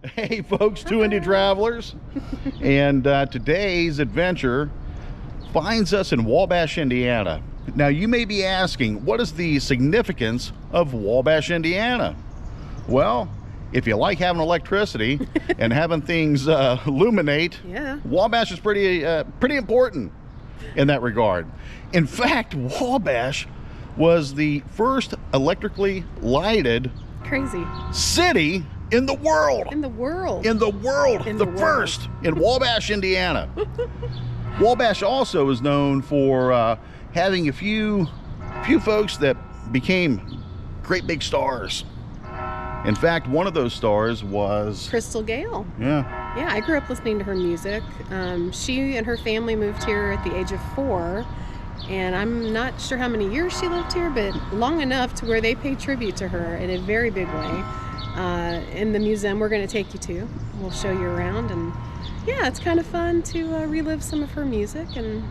Hey folks, two indie travelers, and today's adventure finds us in Wabash, Indiana. Now you may be asking, what is the significance of Wabash, Indiana? Well, if you like having electricity and having things illuminate, yeah, Wabash is pretty important in that regard. In fact, Wabash was the first electrically lighted city in the world. First in Wabash, Indiana. Wabash also is known for having a few folks that became great big stars. In fact, one of those stars was Crystal Gayle. Yeah, I grew up listening to her music. She and her family moved here at the age of 4, and I'm not sure how many years she lived here, but long enough to where they pay tribute to her in a very big way. In the museum we're going to take you to, we'll show you around, and yeah, it's kind of fun to relive some of her music, and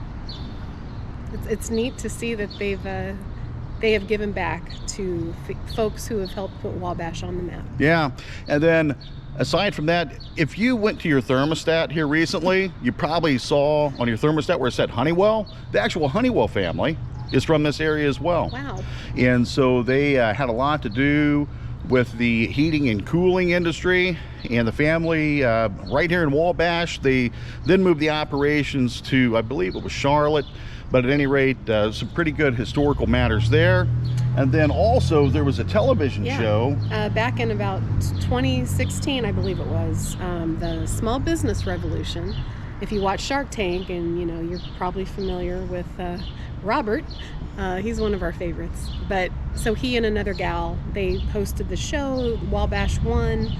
it's neat to see that they have given back to folks who have helped put Wabash on the map. Yeah, and then aside from that, if you went to your thermostat here recently, you probably saw on your thermostat where it said Honeywell. The actual Honeywell family is from this area as well. Wow. And so they had a lot to do with the heating and cooling industry, and the family right here in Wabash, they then moved the operations to, I believe it was Charlotte, but at any rate, some pretty good historical matters there. And then also there was a television show back in about 2016, I believe it was, the Small Business Revolution. If you watch Shark Tank, and you know, you're probably familiar with Robert, he's one of our favorites. But so he and another gal, they hosted the show. Wabash won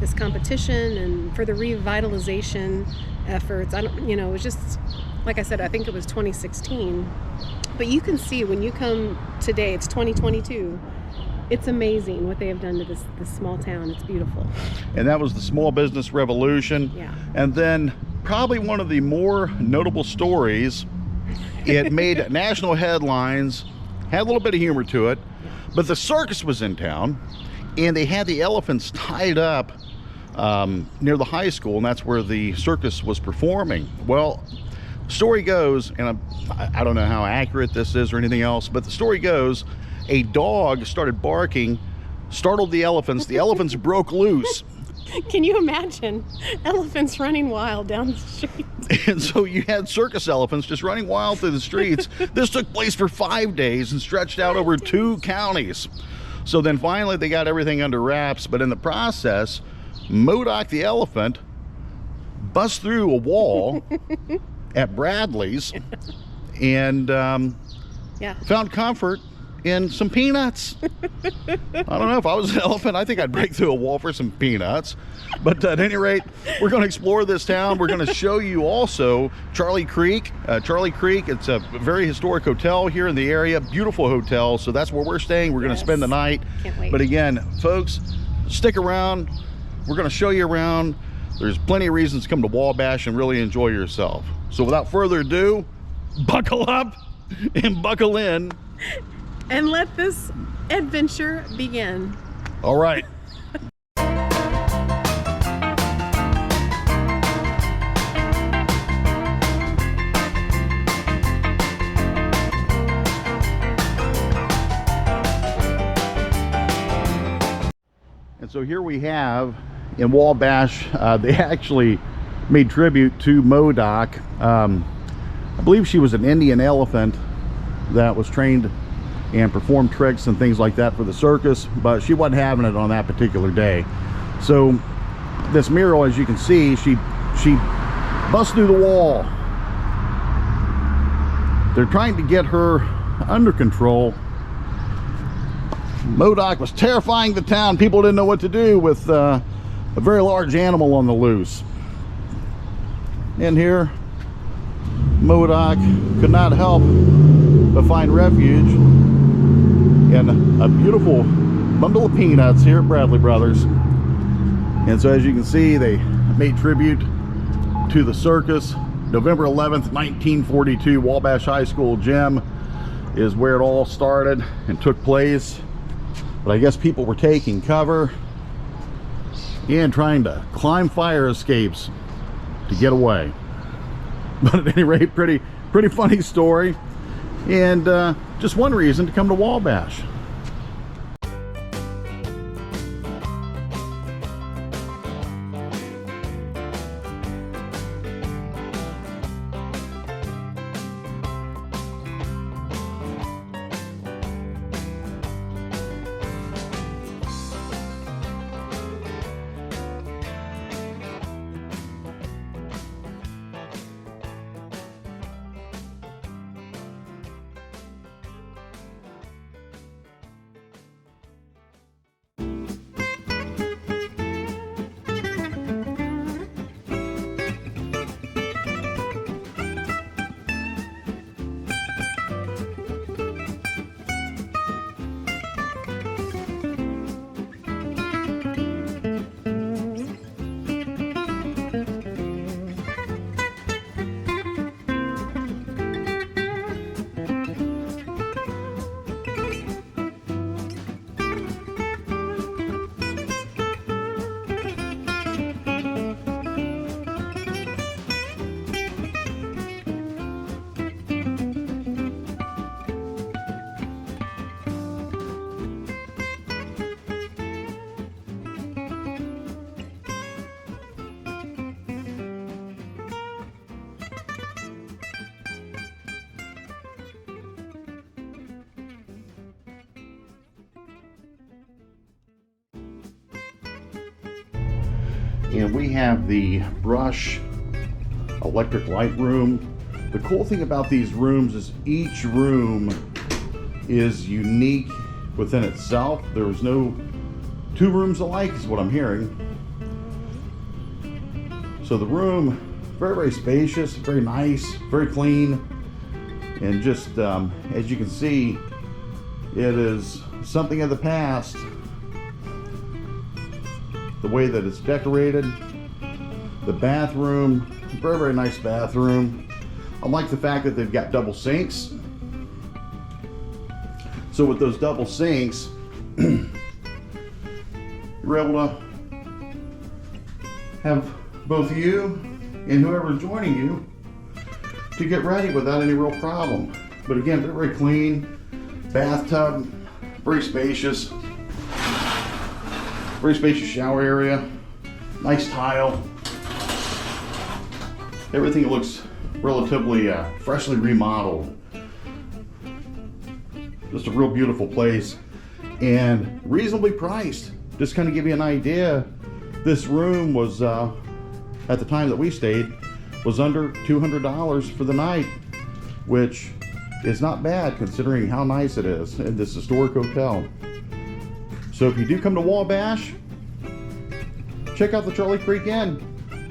this competition, and for the revitalization efforts, it was just, like I said, I think it was 2016. But you can see when you come today, it's 2022. It's amazing what they have done to this small town. It's beautiful. And that was the Small Business Revolution. Yeah. And then probably one of the more notable stories, it made national headlines, had a little bit of humor to it, but the circus was in town, and they had the elephants tied up near the high school, and that's where the circus was performing. Well, story goes, and I don't know how accurate this is or anything else, but the story goes, a dog started barking, startled the elephants. The elephants broke loose. Can you imagine elephants running wild down the street? And so you had circus elephants just running wild through the streets. This took place for 5 days and stretched out over 2 counties. So then finally they got everything under wraps, but in the process, Modoc the elephant bust through a wall at Bradley's and found comfort in some peanuts. I don't know, if I was an elephant, I think I'd break through a wall for some peanuts. But at any rate, we're going to explore this town. We're going to show you also Charlie Creek. Charlie Creek, it's a very historic hotel here in the area, beautiful hotel. So that's where we're staying. We're going to spend the night. Can't wait. But again, folks, stick around. We're going to show you around. There's plenty of reasons to come to Wabash and really enjoy yourself. So without further ado, buckle up and buckle in. And let this adventure begin. All right. And so here we have in Wabash, they actually made tribute to Modoc. I believe she was an Indian elephant that was trained and performed tricks and things like that for the circus, but she wasn't having it on that particular day. So this mural, as you can see, she busts through the wall. They're trying to get her under control. Modoc was terrifying the town. People didn't know what to do with a very large animal on the loose. And here, Modoc could not help but find refuge in a beautiful bundle of peanuts here at Bradley Brothers. And so as you can see, they made tribute to the circus. November 11th, 1942, Wabash High School gym is where it all started and took place. But I guess people were taking cover and trying to climb fire escapes to get away. But at any rate, pretty funny story, and just one reason to come to Wabash. And we have the brush electric light room. The cool thing about these rooms is each room is unique within itself. There's no two rooms alike, is what I'm hearing. So the room, very spacious, very nice, very clean, and just as you can see, it is something of the past. The way that it's decorated, the bathroom, very nice bathroom. I like the fact that they've got double sinks. So with those double sinks, you're able to have both you and whoever's joining you to get ready without any real problem. But again, very clean bathtub, very spacious. Very spacious shower area, nice tile. Everything looks relatively freshly remodeled. Just a real beautiful place and reasonably priced. Just kind of give you an idea, this room was, at the time that we stayed, was under $200 for the night, which is not bad considering how nice it is in this historic hotel. So if you do come to Wabash, check out the Charlie Creek Inn.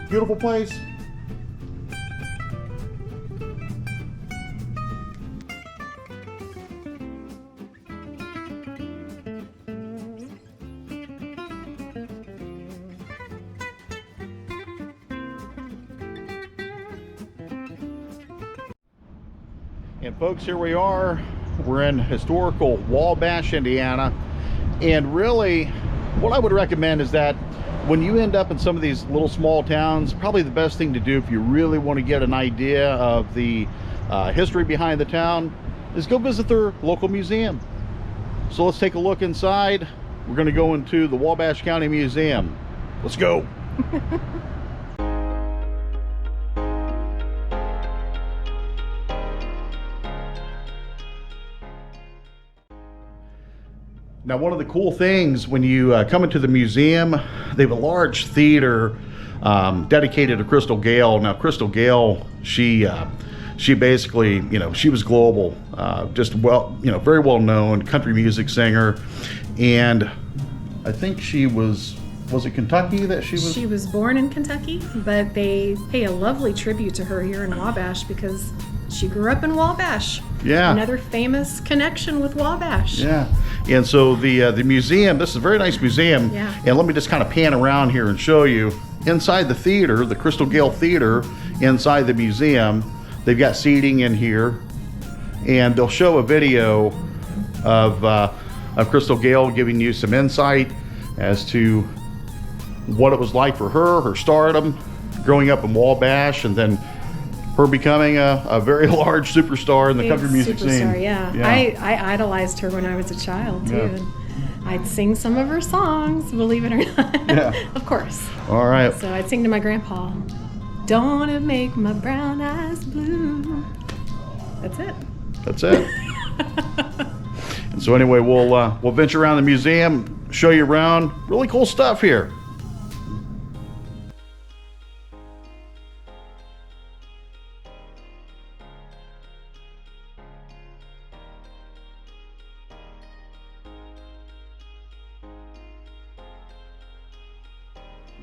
Beautiful place. And folks, here we are. We're in historical Wabash, Indiana. And really, what I would recommend is that when you end up in some of these little small towns, probably the best thing to do if you really want to get an idea of the history behind the town is go visit their local museum. So let's take a look inside. We're going to go into the Wabash County Museum. Let's go. Now, one of the cool things when you come into the museum, they have a large theater dedicated to Crystal Gayle. Now, Crystal Gayle, she basically, she was global, just very well known country music singer, and I think she was it Kentucky that she was? She was born in Kentucky, but they pay a lovely tribute to her here in Wabash because she grew up in Wabash. Yeah. Another famous connection with Wabash. Yeah. And so the museum, this is a very nice museum. Yeah. And let me just kind of pan around here and show you. Inside the theater, the Crystal Gayle Theater, inside the museum, they've got seating in here. And they'll show a video of Crystal Gayle giving you some insight as to what it was like for her, her stardom, growing up in Wabash, and then her becoming a very large superstar in the country music scene. Yeah. I idolized her when I was a child too. Yeah. And I'd sing some of her songs, believe it or not. Yeah. Of course. All right. So I'd sing to my grandpa, "Don't it make my brown eyes blue?" That's it. That's it. And so anyway, we'll venture around the museum, show you around. Really cool stuff here.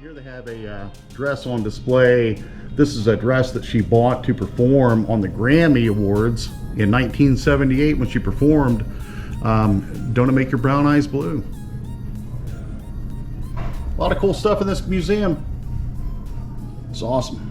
Here they have a dress on display. This is a dress that she bought to perform on the Grammy Awards in 1978 when she performed Don't It Make Your Brown Eyes Blue. A lot of cool stuff in this museum. It's awesome.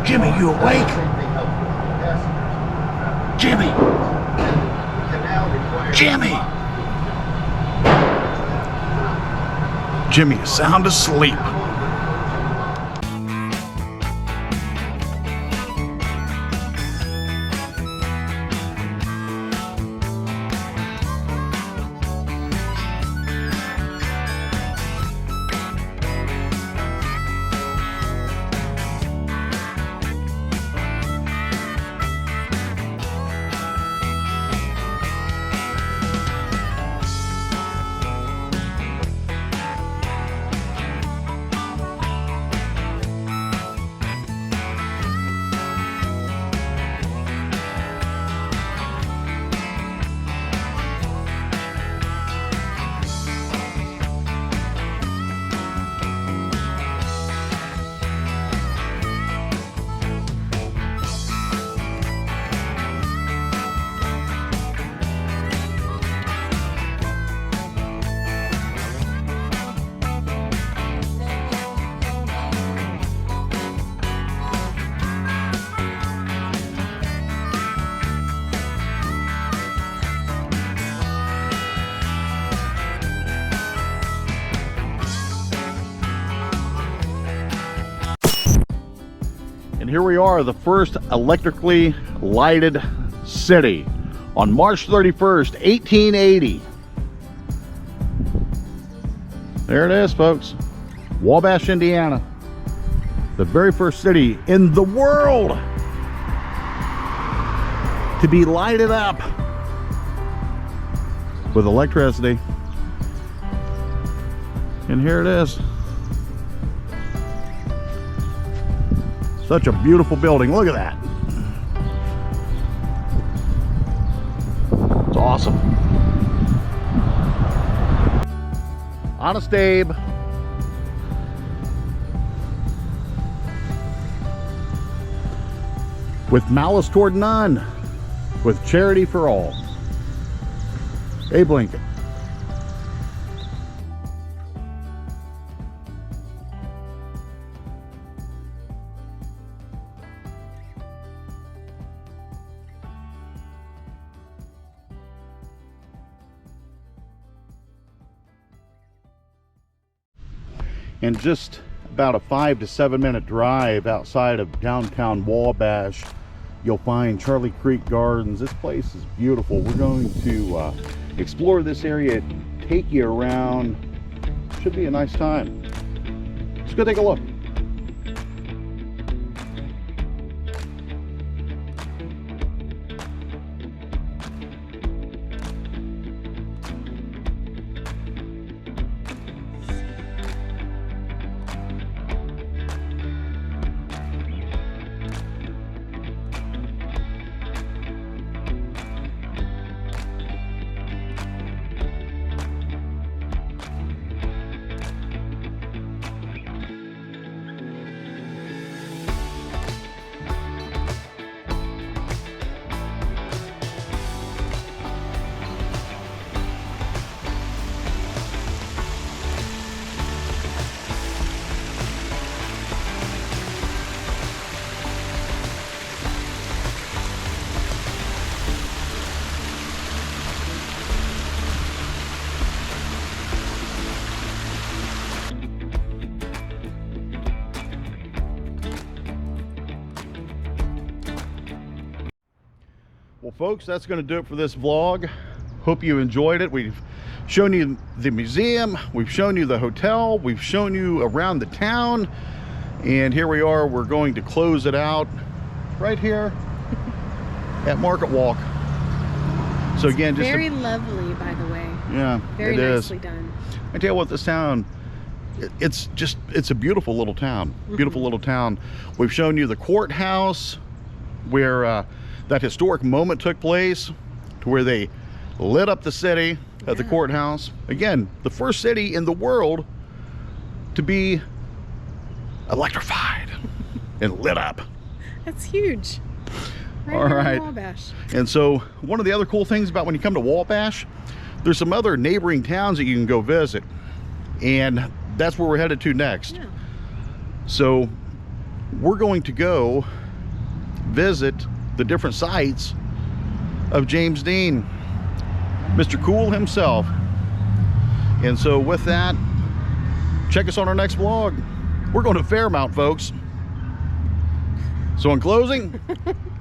Jimmy, you awake? Jimmy! Jimmy is sound asleep. And here we are, the first electrically lighted city on March 31st, 1880. There it is, folks. Wabash, Indiana. The very first city in the world to be lighted up with electricity. And here it is. Such a beautiful building. Look at that. It's awesome. Honest Abe with malice toward none, with charity for all. Abe Lincoln. And just about a 5 to 7 minute drive outside of downtown Wabash, you'll find Charlie Creek Gardens. This place is beautiful. We're going to explore this area, take you around. Should be a nice time. Let's go take a look. Well, folks, that's going to do it for this vlog. Hope you enjoyed it. We've shown you the museum, we've shown you the hotel, we've shown you around the town, and here we are. We're going to close it out right here at Market Walk. So again, just very lovely, by the way. Yeah, very nicely done. I tell you what, this town, it's a beautiful little town. Beautiful little town. We've shown you the courthouse where that historic moment took place, to where they lit up the city at the courthouse. Again, the first city in the world to be electrified and lit up. That's huge. All right. In Wabash. And so one of the other cool things about when you come to Wabash, there's some other neighboring towns that you can go visit, and that's where we're headed to next. Yeah. So we're going to go visit the different sites of James Dean, Mr. Cool himself. And so with that, check us on our next vlog. We're going to Fairmount, folks. So in closing,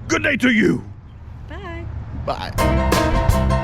good day to you. Bye. Bye.